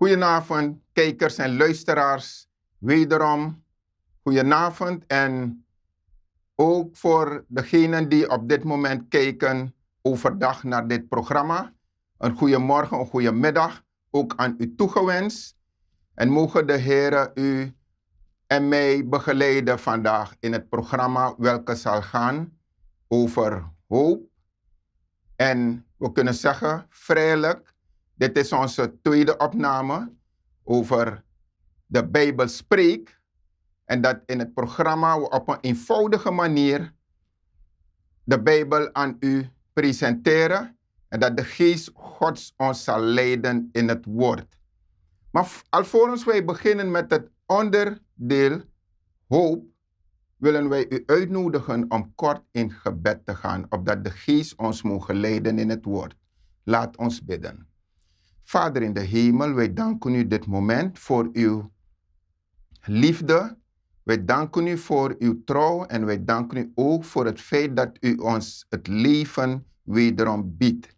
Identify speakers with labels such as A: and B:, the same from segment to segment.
A: Goedenavond, kijkers en luisteraars. Wederom, goedenavond. En ook voor degenen die op dit moment kijken overdag naar dit programma. Een goede morgen, een goede middag. Ook aan u toegewenst. En mogen de Heer u en mij begeleiden vandaag in het programma welke zal gaan over hoop. En we kunnen zeggen, vrijelijk, dit is onze tweede opname over de Bijbel Spreekt. En dat in het programma we op een eenvoudige manier de Bijbel aan u presenteren. En dat de Geest Gods ons zal leiden in het woord. Maar alvorens wij beginnen met het onderdeel hoop, willen wij u uitnodigen om kort in gebed te gaan, opdat de Geest ons mogen leiden in het woord. Laat ons bidden. Vader in de hemel, wij danken u dit moment voor uw liefde. Wij danken u voor uw trouw en wij danken u ook voor het feit dat u ons het leven wederom biedt.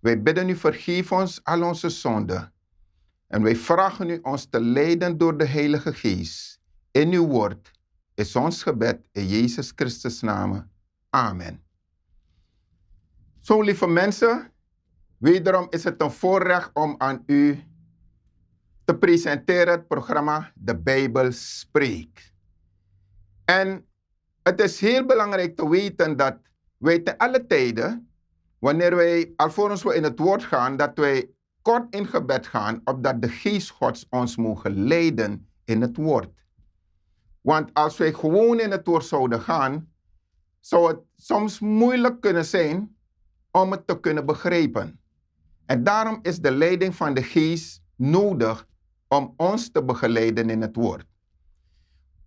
A: Wij bidden u, vergeef ons al onze zonden. En wij vragen u ons te leiden door de Heilige Geest. In uw woord is ons gebed in Jezus Christus' naam. Amen. Zo, lieve mensen, wederom is het een voorrecht om aan u te presenteren het programma De Bijbel Spreekt. En het is heel belangrijk te weten dat wij te alle tijden, wanneer wij alvorens we in het woord gaan, dat wij kort in gebed gaan, opdat de Geest Gods ons mogen leiden in het woord. Want als wij gewoon in het woord zouden gaan, zou het soms moeilijk kunnen zijn om het te kunnen begrijpen. En daarom is de leiding van de Geest nodig om ons te begeleiden in het woord.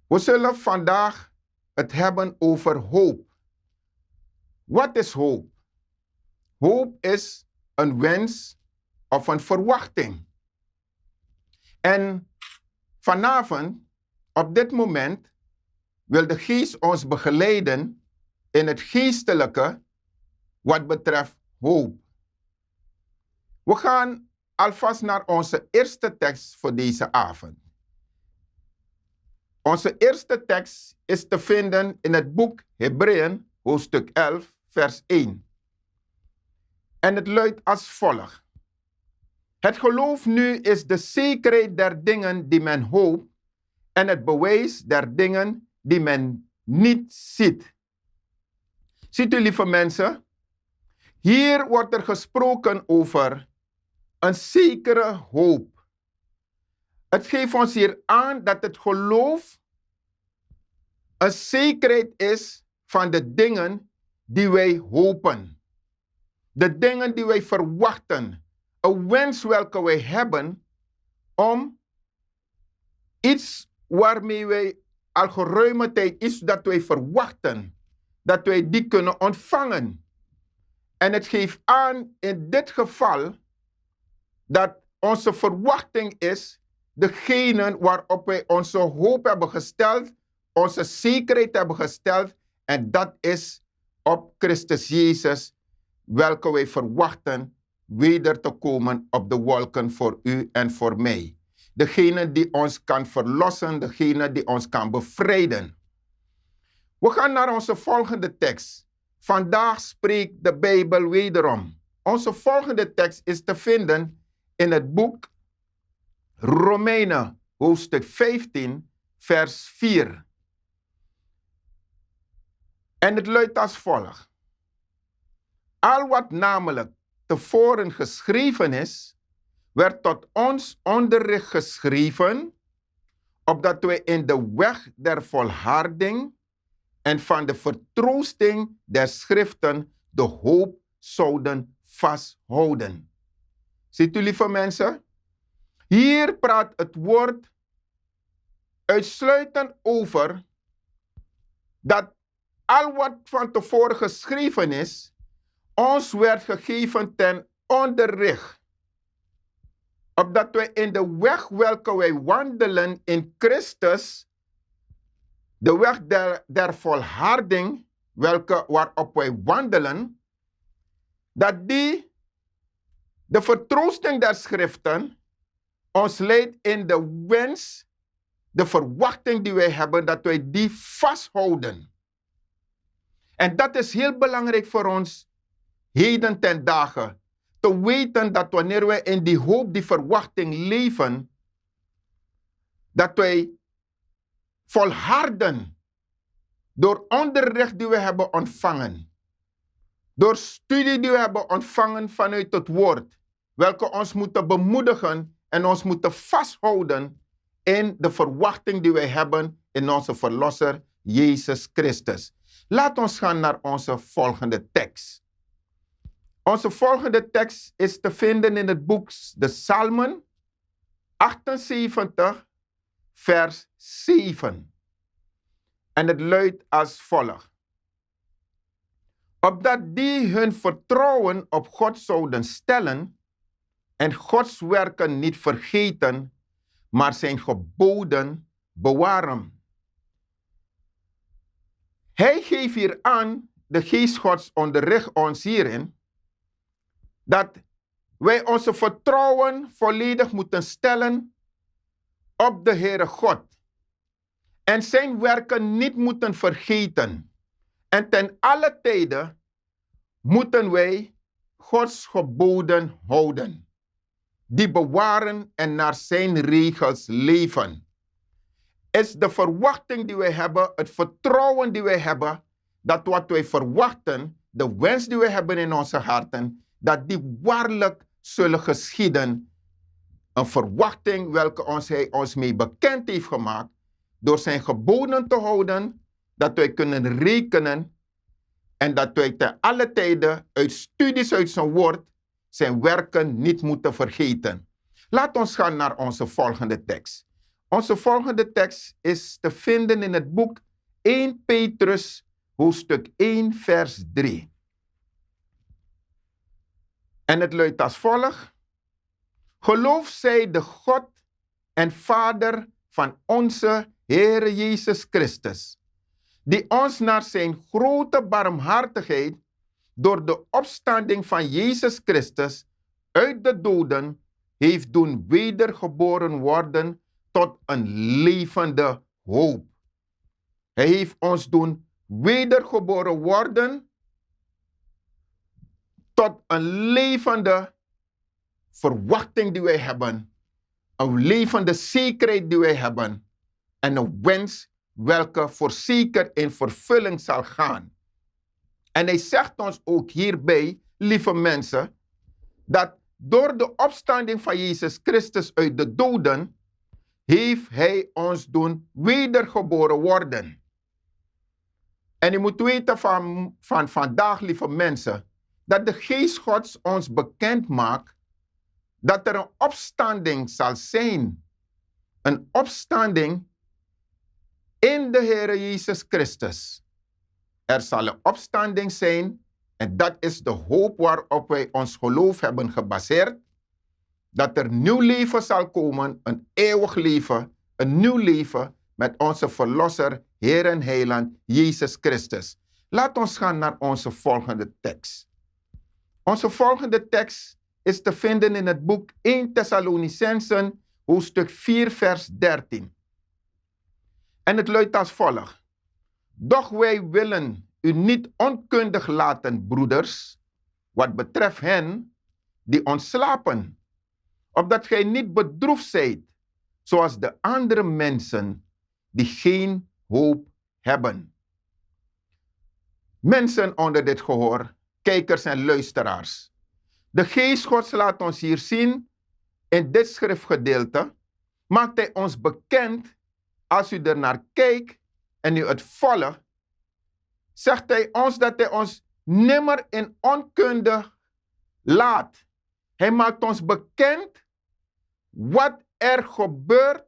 A: We zullen vandaag het hebben over hoop. Wat is hoop? Hoop is een wens of een verwachting. En vanavond, op dit moment, wil de Geest ons begeleiden in het geestelijke wat betreft hoop. We gaan alvast naar onze eerste tekst voor deze avond. Onze eerste tekst is te vinden in het boek Hebreeën, hoofdstuk 11, vers 1. En het luidt als volgt. Het geloof nu is de zekerheid der dingen die men hoopt en het bewijs der dingen die men niet ziet. Ziet u, lieve mensen? Hier wordt er gesproken over een zekere hoop. Het geeft ons hier aan dat het geloof een zekerheid is van de dingen die wij hopen. De dingen die wij verwachten. Een wens welke wij hebben om iets waarmee wij al geruime tijd, iets dat wij verwachten, dat wij die kunnen ontvangen. En het geeft aan in dit geval dat onze verwachting is degene waarop wij onze hoop hebben gesteld, onze zekerheid hebben gesteld, en dat is op Christus Jezus, welke wij verwachten weder te komen op de wolken voor u en voor mij. Degene die ons kan verlossen, degene die ons kan bevrijden. We gaan naar onze volgende tekst. Vandaag spreekt de Bijbel wederom. Onze volgende tekst is te vinden in het boek Romeinen, hoofdstuk 15, vers 4. En het luidt als volgt. Al wat namelijk tevoren geschreven is, werd tot ons onderricht geschreven, opdat wij in de weg der volharding en van de vertroosting der Schriften de hoop zouden vasthouden. Ziet u, lieve mensen? Hier praat het woord uitsluitend over dat al wat van tevoren geschreven is, ons werd gegeven ten onderricht. Opdat wij in de weg welke wij wandelen in Christus, de weg der volharding, waarop wij wandelen, dat die de vertroosting der Schriften ons leidt in de wens, de verwachting die wij hebben, dat wij die vasthouden. En dat is heel belangrijk voor ons heden ten dagen. Te weten dat wanneer wij in die hoop, die verwachting leven, dat wij volharden door onderricht die we hebben ontvangen. Door studie die we hebben ontvangen vanuit het woord. Welke ons moeten bemoedigen en ons moeten vasthouden in de verwachting die wij hebben in onze Verlosser Jezus Christus. Laat ons gaan naar onze volgende tekst. Onze volgende tekst is te vinden in het boek de Psalmen 78, vers 7. En het luidt als volgt. Opdat die hun vertrouwen op God zouden stellen en Gods werken niet vergeten, maar zijn geboden bewaren. Hij geeft hier aan, de Geest Gods onderricht ons hierin, dat wij onze vertrouwen volledig moeten stellen op de Heere God. En zijn werken niet moeten vergeten. En ten alle tijde moeten wij Gods geboden houden. Die bewaren en naar zijn regels leven. Is de verwachting die wij hebben, het vertrouwen die wij hebben, dat wat wij verwachten, de wens die wij hebben in onze harten, dat die waarlijk zullen geschieden. Een verwachting welke hij ons mee bekend heeft gemaakt, door zijn geboden te houden, dat wij kunnen rekenen en dat wij ten alle tijde uit studies uit zijn woord zijn werken niet moeten vergeten. Laat ons gaan naar onze volgende tekst. Onze volgende tekst is te vinden in het boek 1 Petrus, hoofdstuk 1, vers 3. En het luidt als volgt. Geloof zij de God en Vader van onze Heere Jezus Christus, die ons naar zijn grote barmhartigheid door de opstanding van Jezus Christus uit de doden heeft doen wedergeboren worden tot een levende hoop. Hij heeft ons doen wedergeboren worden tot een levende verwachting die wij hebben. Een levende zekerheid die wij hebben. En een wens welke voorzeker in vervulling zal gaan. En hij zegt ons ook hierbij, lieve mensen, dat door de opstanding van Jezus Christus uit de doden, heeft hij ons doen wedergeboren worden. En je moet weten van vandaag, lieve mensen, dat de Geest Gods ons bekend maakt dat er een opstanding zal zijn. Een opstanding in de Heere Jezus Christus. Er zal een opstanding zijn en dat is de hoop waarop wij ons geloof hebben gebaseerd. Dat er nieuw leven zal komen, een eeuwig leven, een nieuw leven met onze Verlosser, Heer en Heiland, Jezus Christus. Laat ons gaan naar onze volgende tekst. Onze volgende tekst is te vinden in het boek 1 Thessalonicensen, hoofdstuk 4, vers 13. En het luidt als volgt. Doch wij willen u niet onkundig laten, broeders, wat betreft hen die ontslapen, opdat gij niet bedroefd zijt, zoals de andere mensen die geen hoop hebben. Mensen onder dit gehoor, kijkers en luisteraars. De Geest Gods laat ons hier zien, in dit schriftgedeelte, maakt hij ons bekend, als u er naar kijkt en u het volgt, zegt hij ons dat hij ons nimmer in onkunde laat. Hij maakt ons bekend wat er gebeurt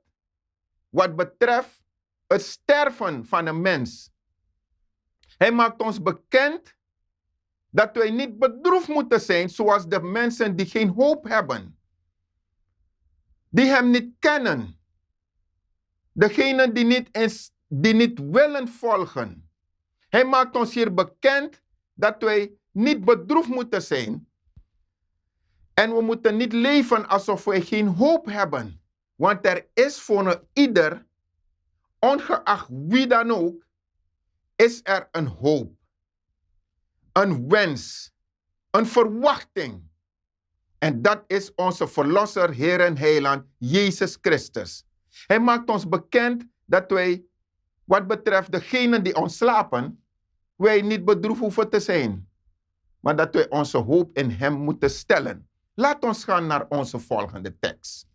A: wat betreft het sterven van een mens. Hij maakt ons bekend dat wij niet bedroefd moeten zijn zoals de mensen die geen hoop hebben. Die hem niet kennen. Degenen die niet willen volgen. Hij maakt ons hier bekend dat wij niet bedroefd moeten zijn. En we moeten niet leven alsof wij geen hoop hebben. Want er is voor ieder, ongeacht wie dan ook, is er een hoop. Een wens. Een verwachting. En dat is onze Verlosser, Heer en Heiland, Jezus Christus. Hij maakt ons bekend dat wij, wat betreft degenen die ontslapen, wij niet bedroefd hoeven te zijn. Maar dat wij onze hoop in Hem moeten stellen. Laat ons gaan naar onze volgende tekst.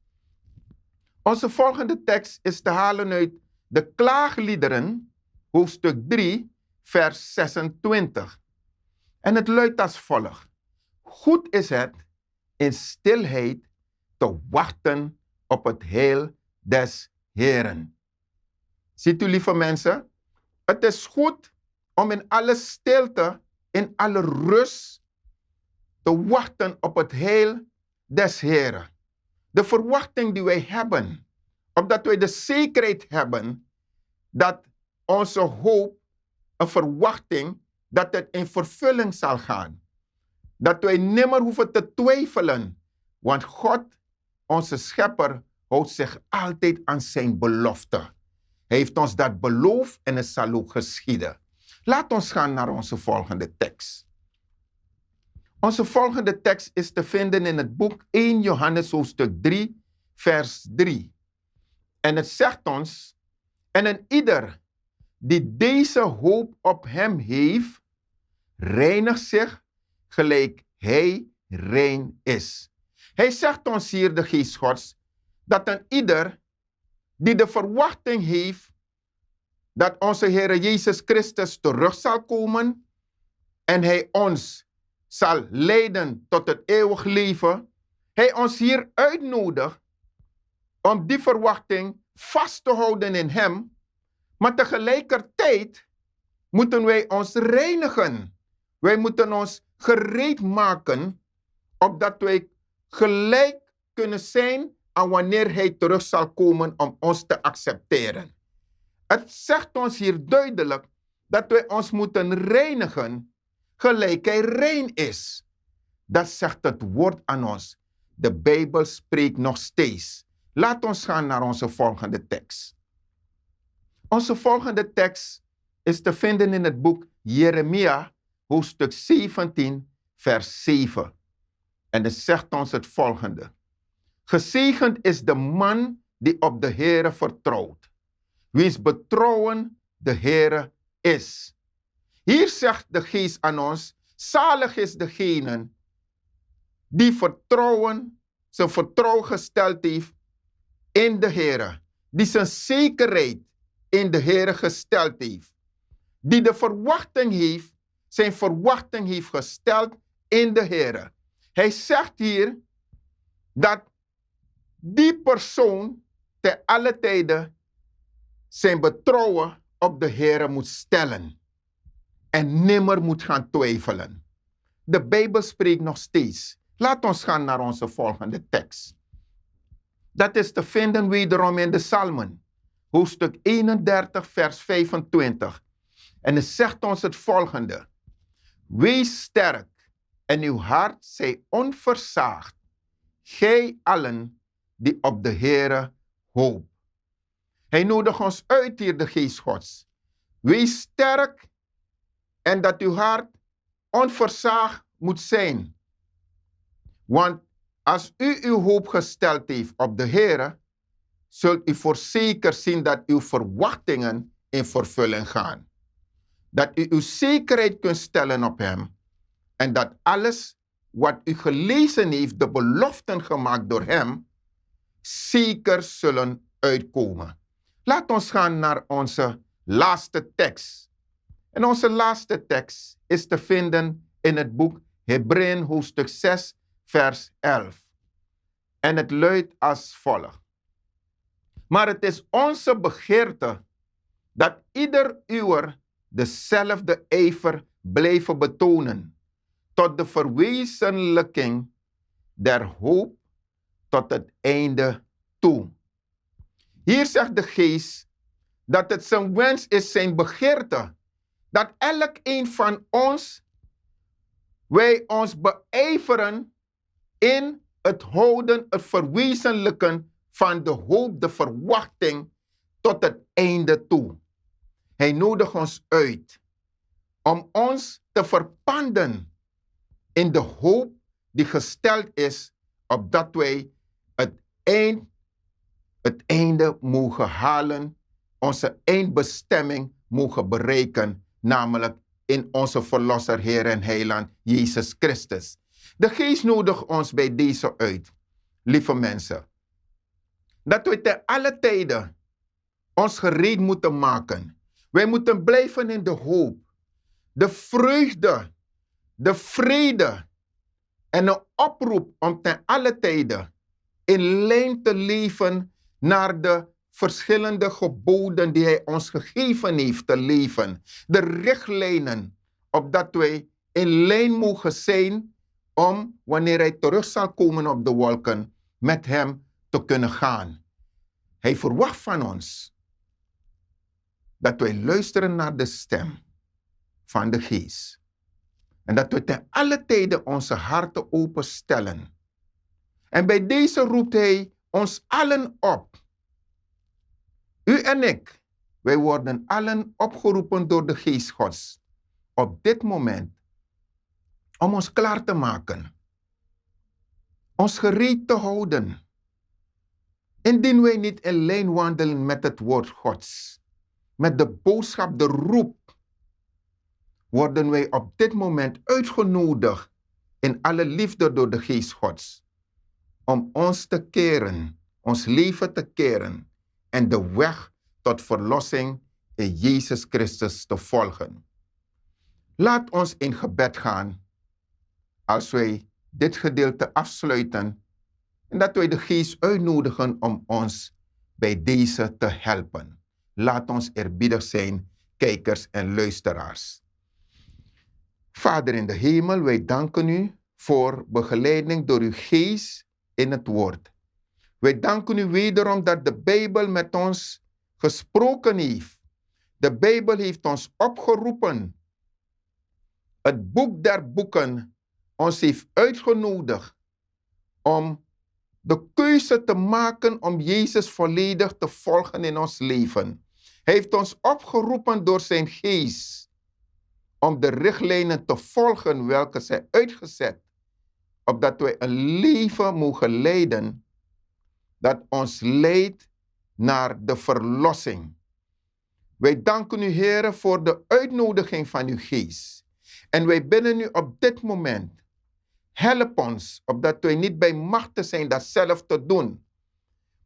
A: Onze volgende tekst is te halen uit de Klaagliederen, hoofdstuk 3, vers 26. En het luidt als volgt. Goed is het in stilheid te wachten op het heil des Heeren. Ziet u, lieve mensen? Het is goed om in alle stilte, in alle rust, te wachten op het heil des Heeren. De verwachting die wij hebben, opdat wij de zekerheid hebben dat onze hoop, een verwachting, dat het in vervulling zal gaan. Dat wij nimmer hoeven te twijfelen, want God, onze schepper, houdt zich altijd aan zijn belofte. Hij heeft ons dat beloofd en het zal ook geschieden. Laat ons gaan naar onze volgende tekst. Onze volgende tekst is te vinden in het boek 1 Johannes hoofdstuk 3, vers 3. En het zegt ons, en een ieder die deze hoop op hem heeft, reinigt zich gelijk hij rein is. Hij zegt ons hier, de Geest Gods, dat een ieder die de verwachting heeft dat onze Heer Jezus Christus terug zal komen en hij ons zal leiden tot het eeuwig leven, hij ons hier uitnodigt om die verwachting vast te houden in hem, maar tegelijkertijd moeten wij ons reinigen. Wij moeten ons gereed maken, opdat wij gelijk kunnen zijn aan wanneer hij terug zal komen om ons te accepteren. Het zegt ons hier duidelijk dat wij ons moeten reinigen, gelijk hij rein is. Dat zegt het woord aan ons. De Bijbel spreekt nog steeds. Laat ons gaan naar onze volgende tekst. Onze volgende tekst is te vinden in het boek Jeremia, hoofdstuk 17, vers 7. En het zegt ons het volgende. Gezegend is de man die op de Heere vertrouwt, wiens betrouwen de Heere is. Hier zegt de Geest aan ons, zalig is degene die zijn vertrouwen gesteld heeft in de Heere, die zijn zekerheid in de Heere gesteld heeft, die de verwachting heeft, zijn verwachting heeft gesteld in de Heere. Hij zegt hier dat die persoon te alle tijden zijn betrouwen op de Heere moet stellen en nimmer moet gaan twijfelen. De Bijbel spreekt nog steeds. Laat ons gaan naar onze volgende tekst. Dat is te vinden wederom in de Psalmen, hoofdstuk 31, vers 25. En het zegt ons het volgende. Wees sterk en uw hart zij onversaagd, gij allen die op de Heere hoop. Hij nodigt ons uit hier, de Geest Gods. Wees sterk en dat uw hart onversaagd moet zijn. Want als u uw hoop gesteld heeft op de Heere, zult u voorzeker zien dat uw verwachtingen in vervulling gaan. Dat u uw zekerheid kunt stellen op hem. En dat alles wat u gelezen heeft, de beloften gemaakt door hem, zeker zullen uitkomen. Laat ons gaan naar onze laatste tekst. En onze laatste tekst is te vinden in het boek Hebreeën hoofdstuk 6, vers 11. En het luidt als volgt. Maar het is onze begeerte dat ieder uwer dezelfde ijver blijven betonen, tot de verwezenlijking der hoop tot het einde toe. Hier zegt de Geest dat het zijn wens is, zijn begeerte, dat elk een van ons, wij ons beijveren in het houden, het verwezenlijken van de hoop, de verwachting tot het einde toe. Hij nodigt ons uit om ons te verpanden in de hoop die gesteld is opdat wij het einde mogen halen, onze eindbestemming mogen bereiken, namelijk in onze Verlosser, Heer en Heiland, Jezus Christus. De Geest nodigt ons bij deze uit, lieve mensen, dat we ten alle tijden ons gereed moeten maken. Wij moeten blijven in de hoop, de vreugde, de vrede en een oproep om ten alle tijden in lijn te leven naar de verschillende geboden die hij ons gegeven heeft te leven. De richtlijnen, opdat wij in lijn mogen zijn om, wanneer hij terug zal komen op de wolken, met hem te kunnen gaan. Hij verwacht van ons dat wij luisteren naar de stem van de Geest. En dat we ten alle tijden onze harten openstellen. En bij deze roept hij ons allen op. U en ik, wij worden allen opgeroepen door de Geest Gods. Op dit moment. Om ons klaar te maken. Ons gereed te houden. Indien wij niet in lijn wandelen met het woord Gods. Met de boodschap, de roep. Worden wij op dit moment uitgenodigd in alle liefde door de Geest Gods. Om ons te keren, ons leven te keren en de weg tot verlossing in Jezus Christus te volgen. Laat ons in gebed gaan als wij dit gedeelte afsluiten en dat wij de Geest uitnodigen om ons bij deze te helpen. Laat ons eerbiedig zijn, kijkers en luisteraars. Vader in de hemel, wij danken u voor begeleiding door uw Geest in het woord. Wij danken u wederom dat de Bijbel met ons gesproken heeft. De Bijbel heeft ons opgeroepen. Het boek der boeken ons heeft uitgenodigd om de keuze te maken om Jezus volledig te volgen in ons leven. Hij heeft ons opgeroepen door zijn Geest om de richtlijnen te volgen welke zij uitgezet, opdat wij een leven mogen leiden dat ons leidt naar de verlossing. Wij danken u, Heere, voor de uitnodiging van uw Geest. En wij bidden u op dit moment, help ons, opdat wij niet bij machten zijn dat zelf te doen.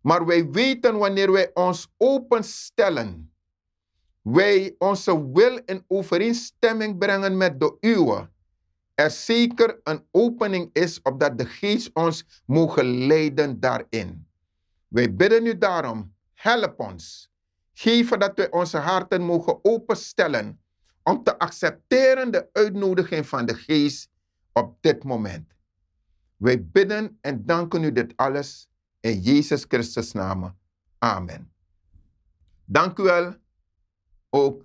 A: Maar wij weten wanneer wij ons openstellen, wij onze wil in overeenstemming brengen met de uwe, er zeker een opening is opdat de Geest ons mogen leiden daarin. Wij bidden u daarom, help ons. Geef dat wij onze harten mogen openstellen om te accepteren de uitnodiging van de Geest op dit moment. Wij bidden en danken u dit alles in Jezus Christus' naam. Amen. Dank u wel. Ook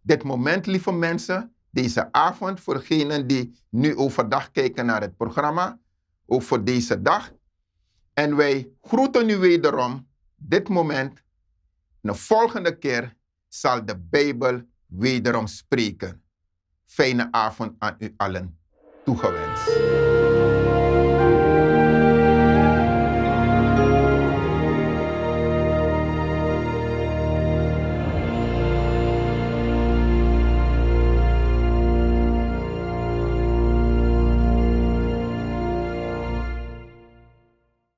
A: dit moment, lieve mensen, deze avond, voor degenen die nu overdag kijken naar het programma, ook voor deze dag. En wij groeten u wederom, dit moment. De volgende keer zal de Bijbel wederom spreken. Fijne avond aan u allen toegewenst.